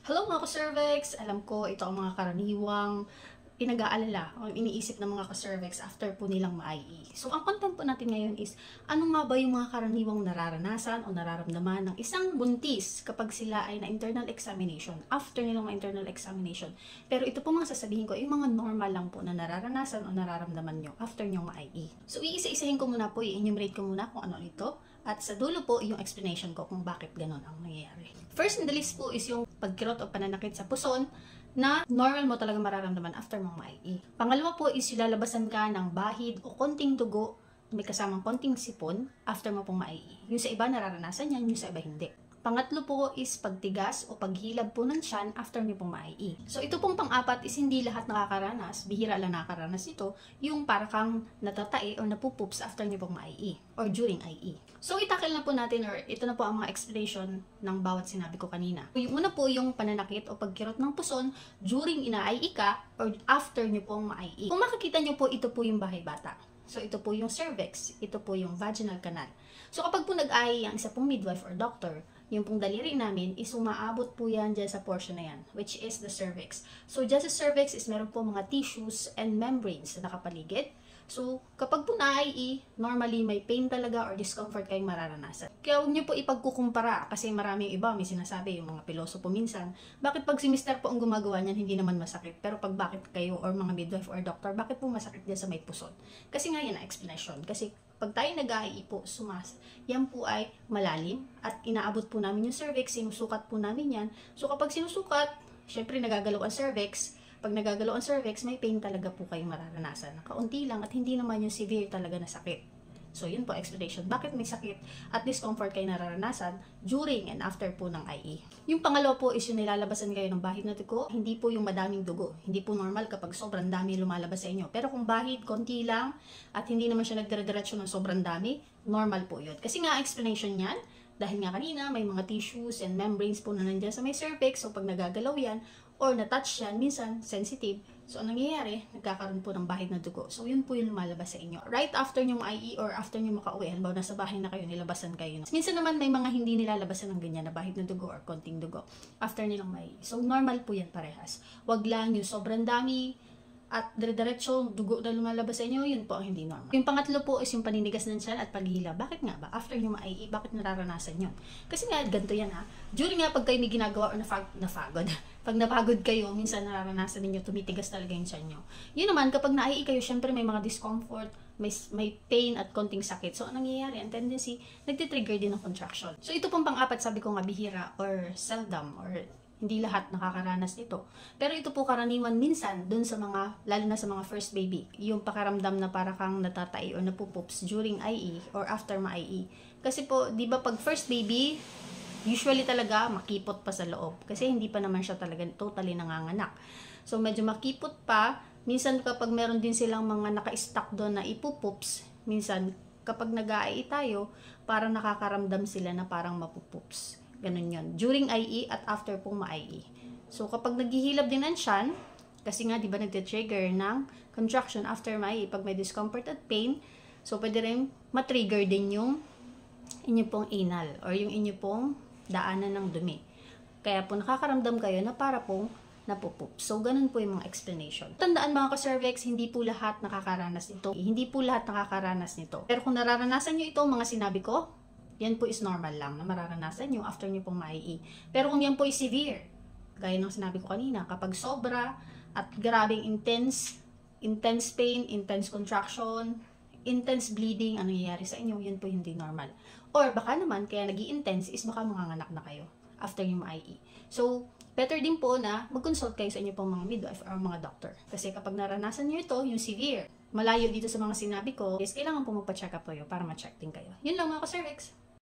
Hello mga ka-cervix! Alam ko ito ang mga karaniwang pinag-aalala o iniisip ng mga ka-cervix after po nilang ma-IE. So ang content po natin ngayon is ano nga ba yung mga karaniwang nararanasan o nararamdaman ng isang buntis kapag sila ay na-internal examination, after nilang ma-internal examination. Pero ito po mga sasabihin ko, yung mga normal lang po na nararanasan o nararamdaman nyo after nyo ma-IE. So iisa-isahin ko muna po, i-enumerate ko muna kung ano ito. At sa dulo po, yung explanation ko kung bakit ganun ang nangyayari. First in the list po is yung pagkirot o pananakit sa puson na normal mo talaga mararamdaman after mong ma-IE. Pangalawa po is lalabasan ka ng bahid o konting dugo, may kasamang konting sipon after mo pong ma-IE. Yung sa iba nararanasan yan, yung sa iba hindi. Pangatlo po is pagtigas o paghilab po ng tiyan after niyo pong ma-IE. So ito pong pang-apat is hindi lahat nakakaranas, bihira lang nakakaranas ito, yung para kang natatae o napupoops after niyo pong ma-IE or during IE. So itakil na po natin, or ito na po ang mga explanation ng bawat sinabi ko kanina. Yung una po yung pananakit o pagkirot ng puson during ina-IE ka or after niyo pong ma-IE. Kung makikita niyo po, ito po yung bahay bata. So ito po yung cervix, ito po yung vaginal canal. So kapag po nag-IE ang isa pong midwife or doctor, yung pong daliri namin is umaabot po yan dyan sa portion na yan, which is the cervix. So dyan sa cervix is meron po mga tissues and membranes na nakapaligid. So kapag po na-IE, normally may pain talaga or discomfort kayong mararanasan. Kaya huwag nyo po ipagkukumpara kasi maraming iba may sinasabi, yung mga piloso po minsan, bakit pag si mister po ang gumagawa niyan hindi naman masakit, pero pag bakit kayo or mga midwife or doctor, bakit po masakit dyan sa may puson? Kasi nga yan ang explanation. Kasi pag tayo nag-IE po, yan po ay malalim at inaabot po namin yung cervix, sinusukat po namin yan. So kapag sinusukat, syempre nagagalaw ang cervix. Pag nagagalaw ang cervix, may pain talaga po kayong mararanasan. Kaunti lang at hindi naman yung severe talaga na sakit. So yun po explanation. Bakit may sakit at discomfort kayo nararanasan during and after po ng IE. Yung pangalawa po is yung nilalabasan kayo ng bahid na dugo. Hindi po yung madaming dugo. Hindi po normal kapag sobrang dami lumalabas sa inyo. Pero kung bahid, konti lang at hindi naman siya nagdire-diretso ng sobrang dami, normal po yun. Kasi nga explanation yan, dahil nga kanina may mga tissues and membranes po na nandyan sa may cervix. So pag nagagalaw yan or na-touch yan, minsan sensitive. So, ang nangyayari, nagkakaroon po ng bahid na dugo. So, yun po yung lumalabas sa inyo. Right after nyo IE or after nyo makauwi, halimbawa nasa bahay na kayo, nilabasan kayo. Minsan naman may mga hindi nilalabasan ng ganyan na bahid na dugo or konting dugo after nilang IE. So, normal po yan parehas. Wag lang yung sobrang dami at dire-diretso dugo na lumalabas sa inyo, yun po ang hindi normal. Yung pangatlo po is yung paninigas ng tiyan at paghihila. Bakit nga ba? After nyo ma-IE, bakit nararanasan yun? Kasi nga, ganito yan ha. During nga pag kayo may ginagawa or napagod, pag napagod kayo, minsan nararanasan ninyo, tumitigas talaga yung tiyan nyo. Yun naman, kapag na-IE kayo, syempre may mga discomfort, may pain at konting sakit. So, anong nangyayari? Ang tendency, nagtitrigger din ng contraction. So, ito pong pang-apat, sabi ko nga, bihira or seldom or hindi lahat nakakaranas nito. Pero ito po karaniwan minsan dun sa mga, lalo na sa mga first baby, yung pakaramdam na para kang natatai o napupoops during IE or after ma-IE. Kasi po, di ba pag first baby, usually talaga makipot pa sa loob. Kasi hindi pa naman siya talaga totally nanganganak. So medyo makipot pa. Minsan kapag meron din silang mga naka-stack doon na ipupoops, minsan kapag nag-IE tayo, parang nakakaramdam sila na parang mapupoops. Ganun yun. During IE at after pong ma-IE. So, kapag naghihilab din ang tiyan, kasi nga, di ba, nagtitrigger ng contraction after ma-IE, pag may discomfort at pain, so, pwede rin matrigger din yung inyo pong anal or yung inyo pong daanan ng dumi. Kaya po, nakakaramdam kayo na para pong napupoop. So, ganun po yung mga explanation. Tandaan mga ka-cervix, hindi po lahat nakakaranas nito. Hindi po lahat nakakaranas nito. Pero kung nararanasan nyo ito, mga sinabi ko, yan po is normal lang na mararanasan nyo after nyo pong ma-IE. Pero kung yan po is severe, gaya ng sinabi ko kanina, kapag sobra at grabing intense pain, intense contraction, intense bleeding, ano nangyayari sa inyo, yan po hindi normal. Or baka naman, kaya nag-i-intense is baka manganganak na kayo after yung ma-IE. So, better din po na mag-consult kayo sa inyo pong mga midwife or mga doctor. Kasi kapag naranasan nyo ito, yung severe, malayo dito sa mga sinabi ko, is kailangan po magpa-check up kayo para ma-check din kayo. Yun lang mga ka-cervix.